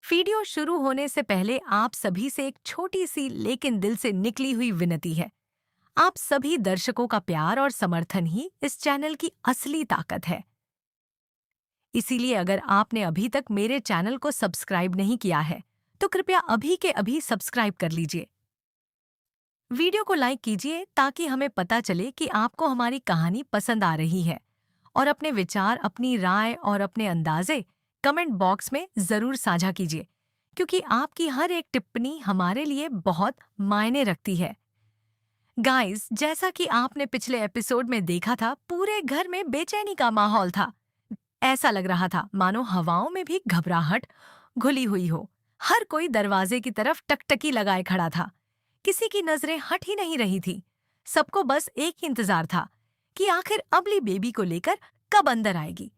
Video शुरू होने से पहले आप सभी से एक छोटी सी लेकिन दिल से निकली हुई विनती है। आप सभी दर्शकों का प्यार और समर्थन ही इस चैनल की असली ताकत है। इसीलिए अगर आपने अभी तक मेरे चैनल को सब्सक्राइब नहीं किया है तो कृपया अभी के अभी सब्सक्राइब कर लीजिए। वीडियो को लाइक कीजिए ताकि हमें पता चले कि आपको हमारी कहानी पसंद आ रही है, और अपने विचार, अपनी राय और अपने अंदाजे कमेंट बॉक्स में जरूर साझा कीजिए, क्योंकि आपकी हर एक टिप्पणी हमारे लिए बहुत मायने रखती है। गाइस, जैसा कि आपने पिछले एपिसोड में देखा था, पूरे घर में बेचैनी का माहौल था। ऐसा लग रहा था मानो हवाओं में भी घबराहट घुली हुई हो। हर कोई दरवाजे की तरफ टकटकी लगाए खड़ा था। किसी की नजरें हट ही नहीं रही थी। सबको बस एक ही इंतजार था कि आखिर अबली बेबी को लेकर कब अंदर आएगी।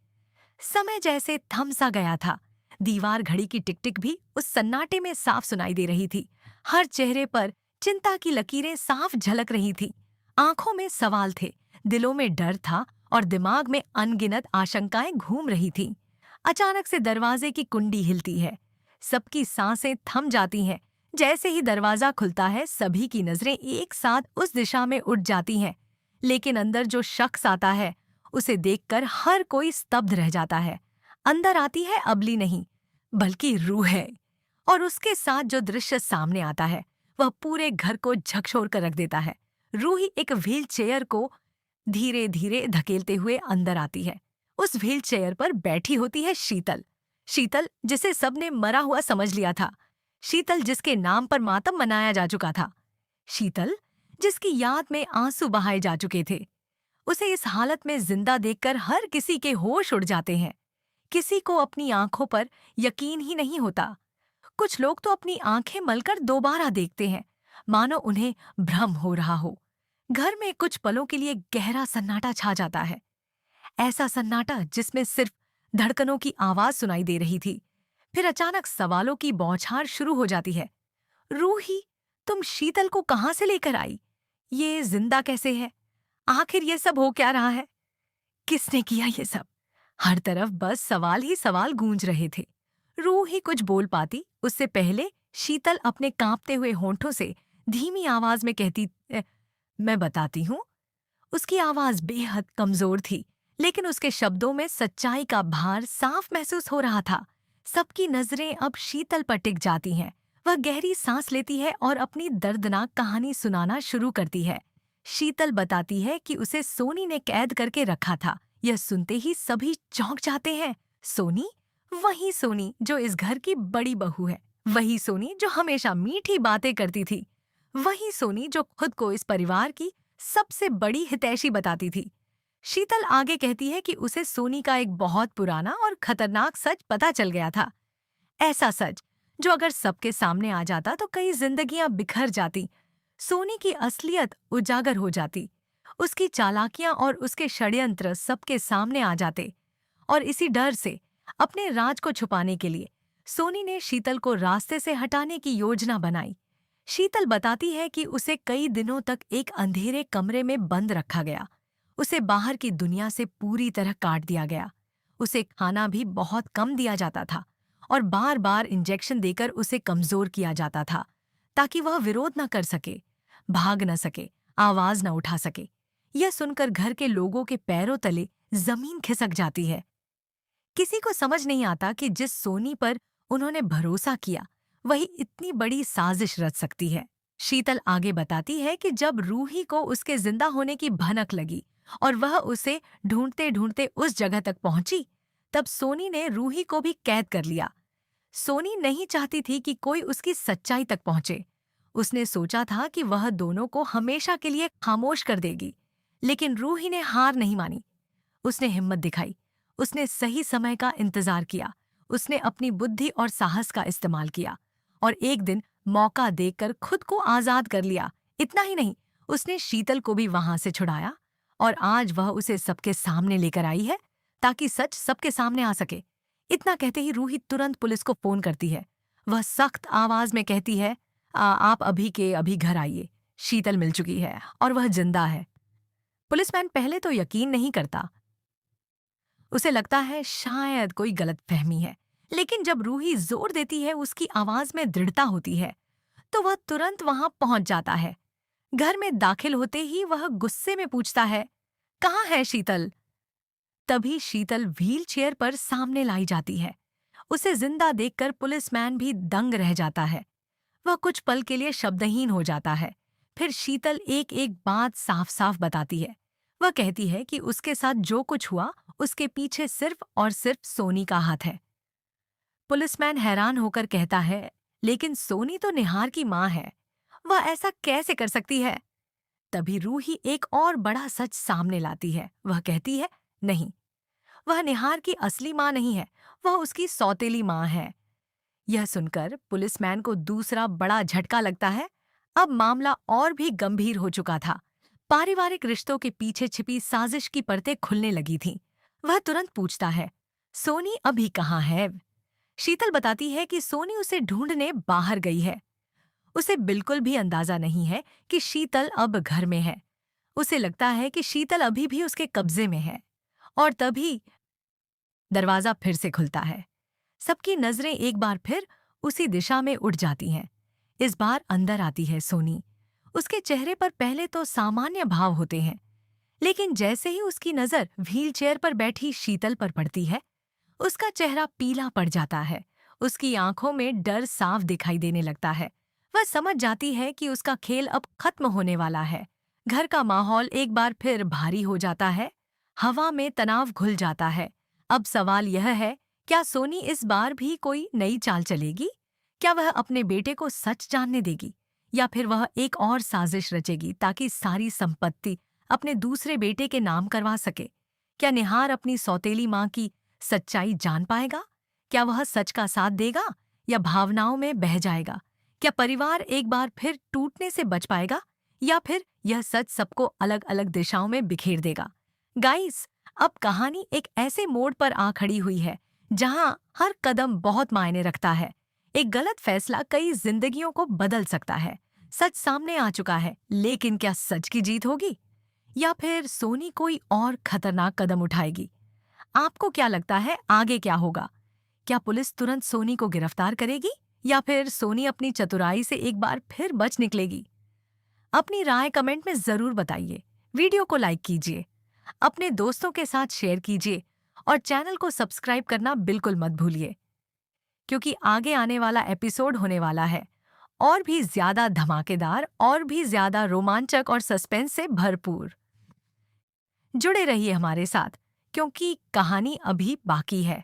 समय जैसे थम सा गया था। दीवार घड़ी की टिक टिक भी उस सन्नाटे में साफ सुनाई दे रही थी। हर चेहरे पर चिंता की लकीरें साफ झलक रही थी। आंखों में सवाल थे, दिलों में डर था और दिमाग में अनगिनत आशंकाएं घूम रही थीं। अचानक से दरवाजे की कुंडी हिलती है। सबकी सांसें थम जाती हैं। जैसे ही दरवाजा खुलता है, सभी की नजरें एक साथ उस दिशा में उठ जाती हैं। लेकिन अंदर जो शख्स आता है, उसे देखकर हर कोई स्तब्ध रह जाता है। अंदर आती है अबली नहीं, बल्कि रूह है। और उसके साथ जो दृश्य सामने आता है, वह पूरे घर को झकझोर कर रख देता है। रूही एक व्हील चेयर को धीरे धीरे धकेलते हुए अंदर आती है। उस व्हील चेयर पर बैठी होती है शीतल। शीतल, जिसे सबने मरा हुआ समझ लिया था। शीतल, जिसके नाम पर मातम मनाया जा चुका था। शीतल, जिसकी याद में आंसू बहाए जा चुके थे। उसे इस हालत में जिंदा देखकर हर किसी के होश उड़ जाते हैं। किसी को अपनी आंखों पर यकीन ही नहीं होता। कुछ लोग तो अपनी आंखें मलकर दोबारा देखते हैं, मानो उन्हें भ्रम हो रहा हो। घर में कुछ पलों के लिए गहरा सन्नाटा छा जाता है। ऐसा सन्नाटा जिसमें सिर्फ धड़कनों की आवाज सुनाई दे रही थी। फिर अचानक सवालों की बौछार शुरू हो जाती है। रूही, तुम शीतल को कहाँ से लेकर आई? ये जिंदा कैसे है? आखिर ये सब हो क्या रहा है? किसने किया ये सब? हर तरफ बस सवाल ही सवाल गूंज रहे थे। रूह ही कुछ बोल पाती उससे पहले शीतल अपने कांपते हुए होंठों से धीमी आवाज में कहती, मैं बताती हूँ। उसकी आवाज बेहद कमजोर थी, लेकिन उसके शब्दों में सच्चाई का भार साफ महसूस हो रहा था। सबकी नजरें अब शीतल पर टिक जाती हैं। वह गहरी सांस लेती है और अपनी दर्दनाक कहानी सुनाना शुरू करती है। शीतल बताती है कि उसे सोनी ने कैद करके रखा था। यह सुनते ही सभी चौंक जाते हैं। सोनी? वही सोनी जो इस घर की बड़ी बहू है। वही सोनी जो हमेशा मीठी बातें करती थी। वही सोनी जो खुद को इस परिवार की सबसे बड़ी हितैषी बताती थी। शीतल आगे कहती है कि उसे सोनी का एक बहुत पुराना और खतरनाक सच पता चल गया था। ऐसा सच जो अगर सबके सामने आ जाता तो कई जिंदगियां बिखर जाती। सोनी की असलियत उजागर हो जाती। उसकी चालाकियां और उसके षड्यंत्र सबके सामने आ जाते। और इसी डर से, अपने राज को छुपाने के लिए, सोनी ने शीतल को रास्ते से हटाने की योजना बनाई। शीतल बताती है कि उसे कई दिनों तक एक अंधेरे कमरे में बंद रखा गया। उसे बाहर की दुनिया से पूरी तरह काट दिया गया। उसे खाना भी बहुत कम दिया जाता था और बार बार इंजेक्शन देकर उसे कमजोर किया जाता था, ताकि वह विरोध न कर सके, भाग न सके, आवाज न उठा सके। यह सुनकर घर के लोगों के पैरों तले जमीन खिसक जाती है। किसी को समझ नहीं आता कि जिस सोनी पर उन्होंने भरोसा किया, वही इतनी बड़ी साजिश रच सकती है। शीतल आगे बताती है कि जब रूही को उसके जिंदा होने की भनक लगी और वह उसे ढूंढते ढूंढते उस जगह तक पहुंची, तब सोनी ने रूही को भी कैद कर लिया। सोनी नहीं चाहती थी कि कोई उसकी सच्चाई तक पहुंचे। उसने सोचा था कि वह दोनों को हमेशा के लिए खामोश कर देगी, लेकिन रूही ने हार नहीं मानी। उसने हिम्मत दिखाई। उसने सही समय का इंतजार किया। उसने अपनी बुद्धि और साहस का इस्तेमाल किया और एक दिन मौका देखकर खुद को आजाद कर लिया। इतना ही नहीं, उसने शीतल को भी वहां से छुड़ाया और आज वह उसे सबके सामने लेकर आई है, ताकि सच सबके सामने आ सके। इतना कहते ही रूही तुरंत पुलिस को फोन करती है। वह सख्त आवाज में कहती है, आप अभी के अभी घर आइए। शीतल मिल चुकी है और वह जिंदा है। पुलिसमैन पहले तो यकीन नहीं करता। उसे लगता है शायद कोई गलतफहमी है, लेकिन जब रूही जोर देती है, उसकी आवाज में दृढ़ता होती है, तो वह तुरंत वहां पहुंच जाता है। घर में दाखिल होते ही वह गुस्से में पूछता है, कहाँ है शीतल? तभी शीतल व्हील चेयर पर सामने लाई जाती है। उसे जिंदा देखकर पुलिसमैन भी दंग रह जाता है। वह कुछ पल के लिए शब्दहीन हो जाता है। फिर शीतल एक एक बात साफ साफ बताती है। वह कहती है कि उसके साथ जो कुछ हुआ, उसके पीछे सिर्फ और सिर्फ सोनी का हाथ है। पुलिसमैन हैरान होकर कहता है, लेकिन सोनी तो निहार की माँ है, वह ऐसा कैसे कर सकती है? तभी रूही एक और बड़ा सच सामने लाती है। वह कहती है, नहीं, वह निहार की असली माँ नहीं है, वह उसकी सौतेली माँ है। यह सुनकर पुलिसमैन को दूसरा बड़ा झटका लगता है। अब मामला और भी गंभीर हो चुका था। पारिवारिक रिश्तों के पीछे छिपी साजिश की परतें खुलने लगी थीं। वह तुरंत पूछता है, सोनी अभी कहाँ है? शीतल बताती है कि सोनी उसे ढूंढने बाहर गई है। उसे बिल्कुल भी अंदाजा नहीं है कि शीतल अब घर में है। उसे लगता है कि शीतल अभी भी उसके कब्जे में है। और तभी दरवाजा फिर से खुलता है। सबकी नजरें एक बार फिर उसी दिशा में उठ जाती हैं। इस बार अंदर आती है सोनी। उसके चेहरे पर पहले तो सामान्य भाव होते हैं, लेकिन जैसे ही उसकी नजर व्हीलचेयर पर बैठी शीतल पर पड़ती है, उसका चेहरा पीला पड़ जाता है। उसकी आंखों में डर साफ दिखाई देने लगता है। वह समझ जाती है कि उसका खेल अब खत्म होने वाला है। घर का माहौल एक बार फिर भारी हो जाता है। हवा में तनाव घुल जाता है। अब सवाल यह है, क्या सोनी इस बार भी कोई नई चाल चलेगी? क्या वह अपने बेटे को सच जानने देगी, या फिर वह एक और साजिश रचेगी ताकि सारी संपत्ति अपने दूसरे बेटे के नाम करवा सके? क्या निहार अपनी सौतेली माँ की सच्चाई जान पाएगा? क्या वह सच का साथ देगा या भावनाओं में बह जाएगा? क्या परिवार एक बार फिर टूटने से बच पाएगा, या फिर यह सच सबको अलग अलग दिशाओं में बिखेर देगा? गाइस, अब कहानी एक ऐसे मोड़ पर आ खड़ी हुई है जहां हर कदम बहुत मायने रखता है। एक गलत फैसला कई जिंदगियों को बदल सकता है। सच सामने आ चुका है, लेकिन क्या सच की जीत होगी, या फिर सोनी कोई और खतरनाक कदम उठाएगी? आपको क्या लगता है, आगे क्या होगा? क्या पुलिस तुरंत सोनी को गिरफ्तार करेगी, या फिर सोनी अपनी चतुराई से एक बार फिर बच निकलेगी? अपनी राय कमेंट में जरूर बताइए। वीडियो को लाइक कीजिए, अपने दोस्तों के साथ शेयर कीजिए और चैनल को सब्सक्राइब करना बिल्कुल मत भूलिए, क्योंकि आगे आने वाला एपिसोड होने वाला है और भी ज्यादा धमाकेदार, और भी ज्यादा रोमांचक और सस्पेंस से भरपूर। जुड़े रहिए हमारे साथ, क्योंकि कहानी अभी बाकी है।